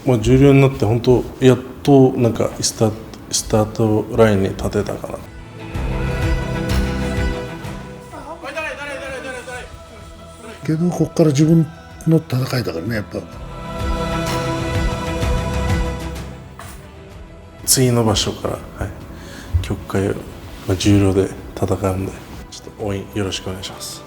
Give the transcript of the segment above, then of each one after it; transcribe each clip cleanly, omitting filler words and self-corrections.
重量になって本当やっとなんかスタートラインに立てたかな。けどここから自分の戦いだからね、やっぱ次の場所から、曲解、重量で戦うんで、ちょっと応援よろしくお願いします。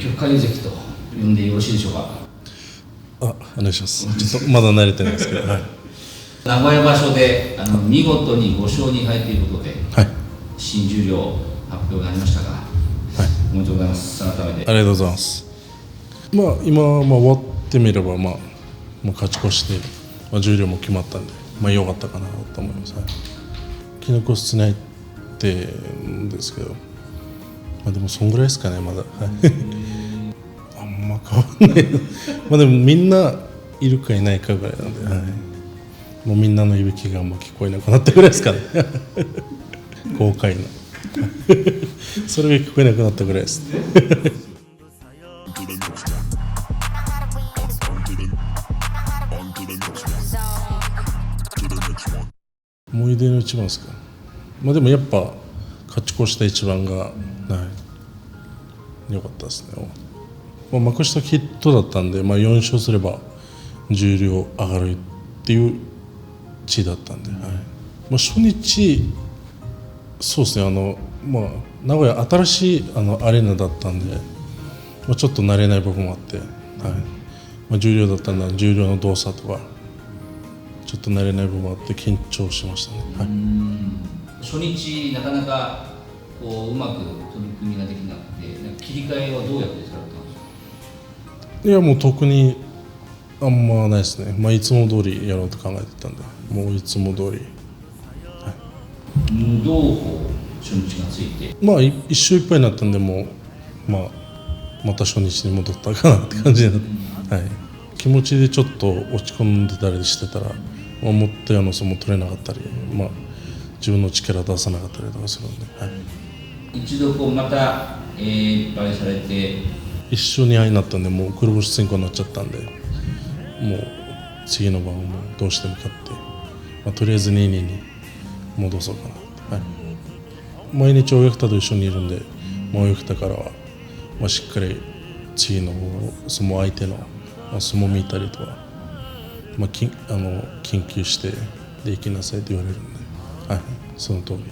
曲解関と呼んでよろしいでしょうか。お願いします。ちょっとまだ慣れてないですけど、名古屋場所で見事に5勝2敗ということで、新十両発表がありましたが、おめでとうございます。改めてありがとうございます。今、終わってみれば、もう勝ち越して、十両も決まったんで、良かったかなと思います。気の越してないってんですけど、でもそんぐらいですかね、まだ。あんま変わんないでもみんないるかいないかぐらいなんで、もうみんなのいびきがあんま聞こえなくなったぐらいですかね。豪快なそれが聞こえなくなったぐらいです。思い出の一番ですか。でもやっぱ勝ち越した一番が良かったですね。幕下ヒットだったんで、4勝すれば十両上がるっていう地位だったんで、初日そうですね、名古屋新しいアレーナだったんで、ちょっと慣れない部分もあって、十両だったんで十両の動作とかちょっと慣れない部分もあって緊張しましたね。初日なかなかうまく取り組みができなくて、切り替えはどうやってされたんですか。いや、もう特にあんまないですね。いつも通りやろうと考えてたんで、もういつも通り。どう初日がついて、一周いっぱいになったんで、もうまた初日に戻ったかなって感じになって、気持ちでちょっと落ち込んでたりしてたら、思ったような相撲取れなかったり、自分の力出さなかったりとかするんで、一度またいっぱいされて一勝2敗になったんで、もう黒星先行になっちゃったんで、もう次の番をどうしても勝って、とりあえず2-2に戻そうかなって、毎日親方と一緒にいるんで、親方からは、しっかり次の相撲相手の相撲見たりとか、緊急してで行きなさいって言われるんで、その通り。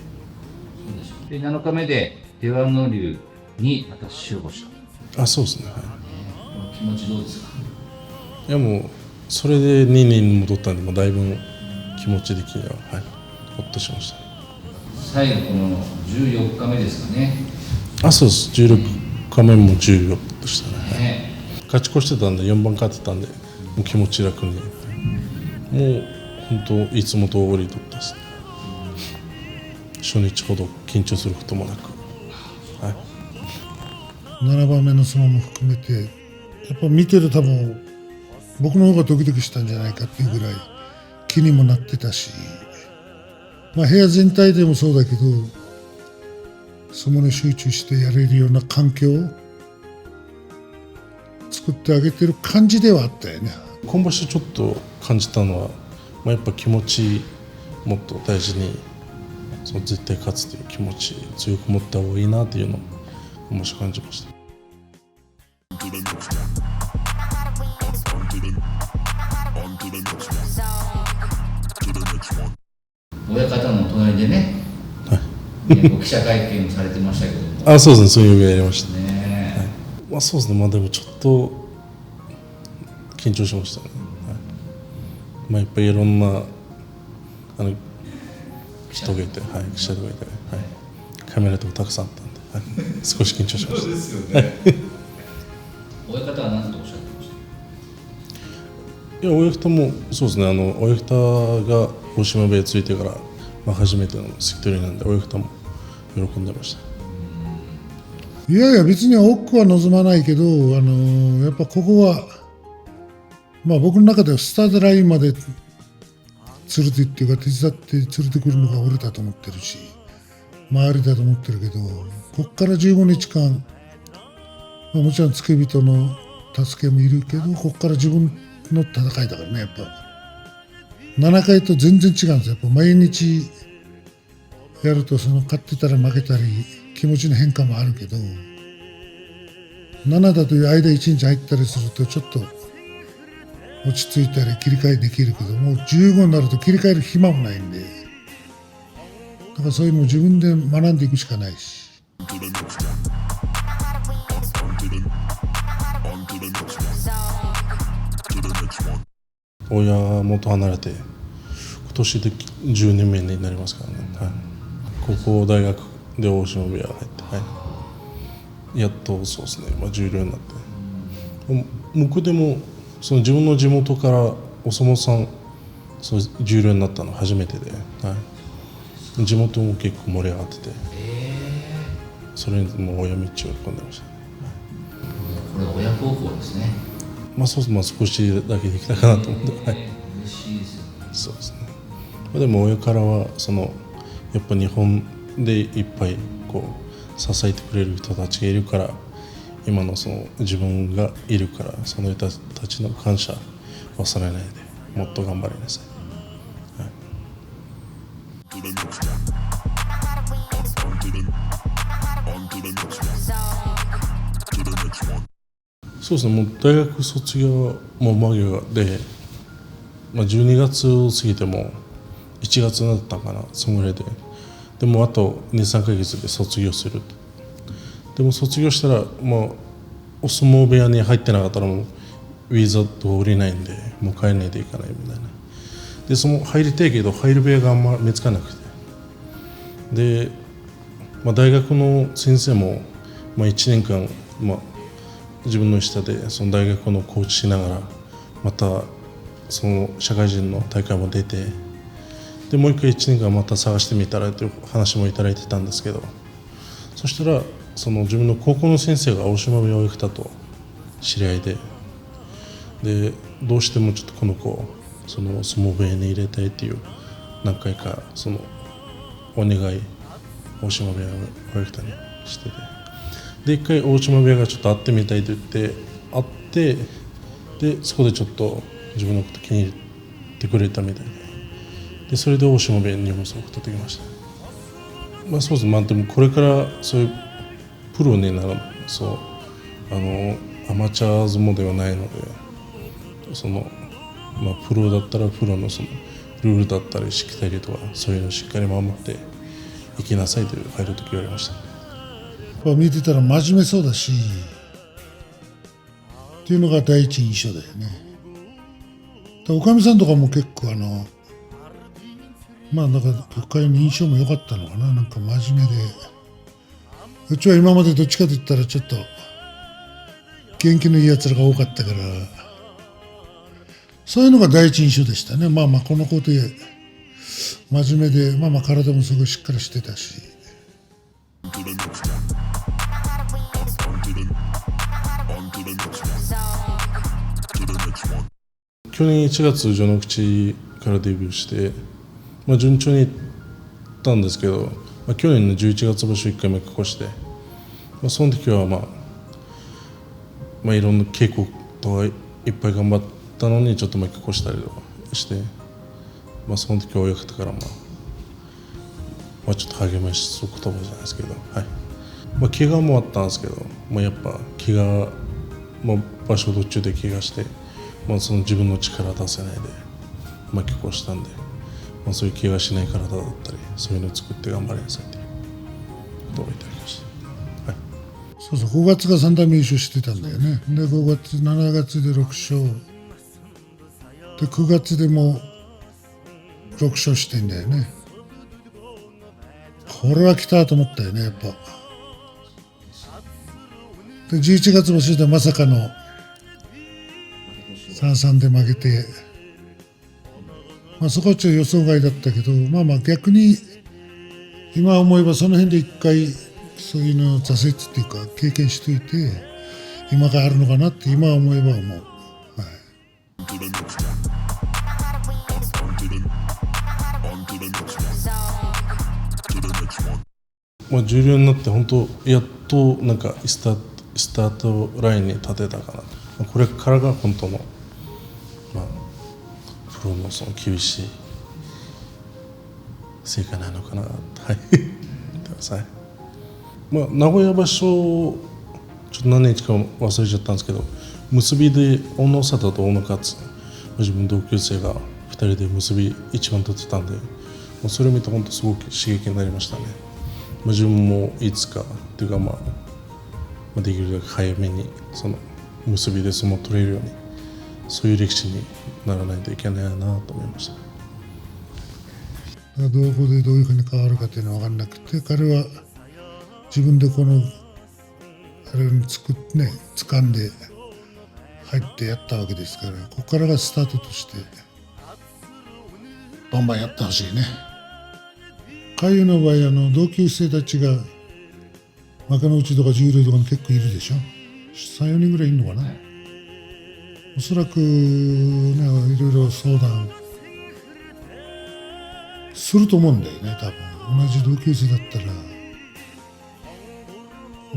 で7日目で出羽ノ龍にまた白星と。そうですね。気持ちどうですか。いや、もうそれで2-2に戻ったんで、だいぶ気持ち的にはほっとしました。最後この14日目ですかね。そうです。16日目も14でしたね。勝ち越してたんで、4番勝ってたんで、もう気持ち楽に、もう本当いつも通りだったですね。初日ほど緊張することもなく、はい、7番目の相撲も含めてやっぱ見てる多分僕の方がドキドキしたんじゃないかっていうぐらい気にもなってたし、まあ、部屋全体でもそうだけど相撲に集中してやれるような環境を作ってあげてる感じではあったよね。今場所ちょっと感じたのは、やっぱ気持ちもっと大事にその絶対勝つという気持ち強く持った方がいいなというのを今場所感じました。親方の隣でね、記者会見されてましたけども。そうですね、そういう呼びやりましたね。そうですね、でもちょっと緊張しましたね。やっぱりいろんな人がいて、記者とかいて、カメラとかたくさんあったんで、少し緊張しました。そうですよね。親方は何とおっしゃってました？いや、親方もそうですね、親方が大島部屋ついてから、初めての関取なんで、親方も喜んでました。いやいや、別に多くは望まないけど、やっぱここは、僕の中ではスタートラインまで連れてっていうか、手伝って連れてくるのが俺だと思ってるし、周りだと思ってるけど、ここから15日間、もちろん付け人の助けもいるけど、ここから自分の戦いだからね、やっぱ。7回と全然違うんですよ。やっぱ毎日やると、勝ってたら負けたり、気持ちの変化もあるけど、7だという間1日入ったりすると、ちょっと落ち着いたり切り替えできるけど、もう15になると切り替える暇もないんで、だからそういうのを自分で学んでいくしかないし。親元離れて今年で10年目になりますからね、高校大学で大島部屋入って、やっとそうですね、重量になって、僕でもその自分の地元からお相撲さんそう重量になったの初めてで、地元も結構盛り上がってて、それにもう親道を喜んでました。これ親孝行ですね。そうです、少しだけできたかなと思って、嬉しいですよね。そうですね。でも親からはやっぱ日本でいっぱい支えてくれる人たちがいるから、今の自分がいるから、その人たちの感謝忘れないでもっと頑張りなさい。そうですね、もう大学卒業も間際で、12月を過ぎても1月になったかな、そのぐらいで、でもあと 2,3 ヶ月で卒業する。でも卒業したら、お相撲部屋に入ってなかったらもうウィザ通りないんで、もう帰らないといけないみたいな。で、入りたいけど入る部屋があんま見つからなくて。で、大学の先生も、1年間、自分の下でその大学のコーチしながら、またその社会人の大会も出て、でもう一回1年間また探してみたらという話もいただいてたんですけど、そしたら自分の高校の先生が大島部屋親方と知り合いで、どうしてもちょっとこの子を相撲部屋に入れたいっていう何回かお願い大島部屋親方にしてて、で一回大島部屋がちょっと会ってみたいと言って会って、でそこでちょっと自分のこと気に入ってくれたみたいで、それで大島部屋に荷物を送ってきました。そうですね、でもこれからそういうプロになる、アマチュア相撲ではないので、プロだったらプロのルールだったりしきたりとか、そういうのをしっかり守っていきなさいと入るとき言われました。見てたら真面目そうだしっていうのが第一印象だよね。おかみさんとかも結構なんか都会の印象も良かったのかな。なんか真面目で、うちは今までどっちかと言ったらちょっと元気のいいやつらが多かったから、そういうのが第一印象でしたね。この子で真面目で、体もすごいしっかりしてたし。去年1月序ノ口からデビューして、順調にいったんですけど、去年の11月場所1回目越して、その時はいろんな稽古とかいっぱい頑張ったのにちょっと越したりとかして、その時は親方からちょっと励まし言葉じゃないですけど、怪我もあったんですけど、やっぱ怪我場所途中で怪我して、その自分の力出せないで負け越したんで、そういう怪我しない体だったり、そういうのを作って頑張りなさいっていうことをいただきました。そうそう、5月が3代目優勝してたんだよね。で5月7月で6勝で9月でも6勝してんだよね。これは来たと思ったよね、やっぱ。で11月もしてまさかの3-3で負けて、そこはちょっと予想外だったけど、逆に今思えばその辺で一回そういうのを挫折っていうか経験しといて今があるのかなって今思えば思う。重量になって本当やっとスタートラインに立てたかな。これからが本当のプロのその厳しい成果なのかな。名古屋場所ちょっと何日か忘れちゃったんですけど、結びで小野貞と小野勝自分同級生が2人で結び一番取ってたんで、それを見て本当すごく刺激になりましたね。自分もいつかっていうかできるだけ早めにその結びで相撲を取れるように、そういう歴史にならないといけないなと思いました。どこでどういうふうに変わるかっていうのは分からなくて、彼は自分でこのあれに掴んで入ってやったわけですから、ここからがスタートとしてバンバンやってほしいね。海遊の場合同級生たちが幕内とか十両とかに結構いるでしょ。3、4人ぐらいいるのかな。おそらくね、いろいろ相談すると思うんだよね、多分。同じ同級生だったら。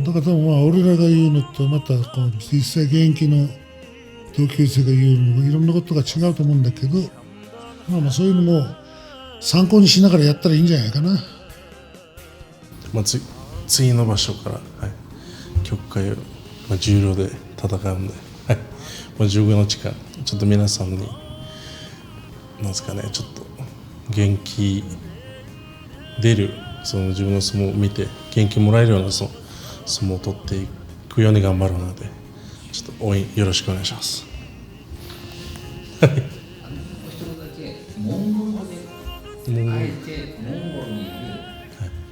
だから多分俺らが言うのとまた実際現役の同級生が言うのもいろんなことが違うと思うんだけど、そういうのも参考にしながらやったらいいんじゃないかな。次の場所から、局会を、重量で戦うんで、15日間ちょっと皆さんになんですかね、ちょっと元気出るその自分の相撲を見て元気もらえるような相撲を取っていくように頑張るので、ちょっと応援よろしくお願いします。一人だけモンゴル語であえてモンゴルにいる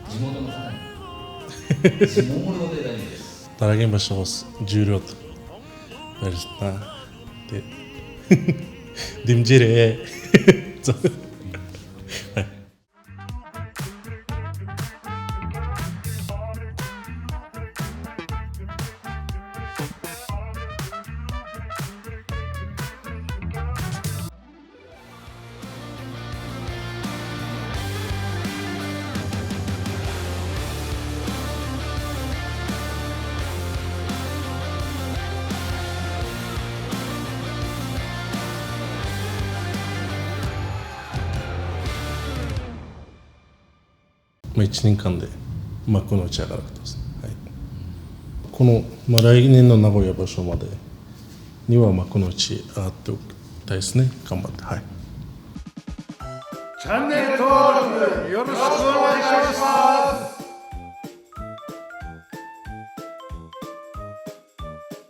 地元の方にモンゴル語で大丈夫です。달아긴 başlamaz. Cürüyordu. Barışta. Dimcire.はい1年間で幕の内上がることです、はい、この、来年の名古屋場所までには幕の内上がっておきたいですね。頑張って、はい。チャンネル登録よろしくお願いします。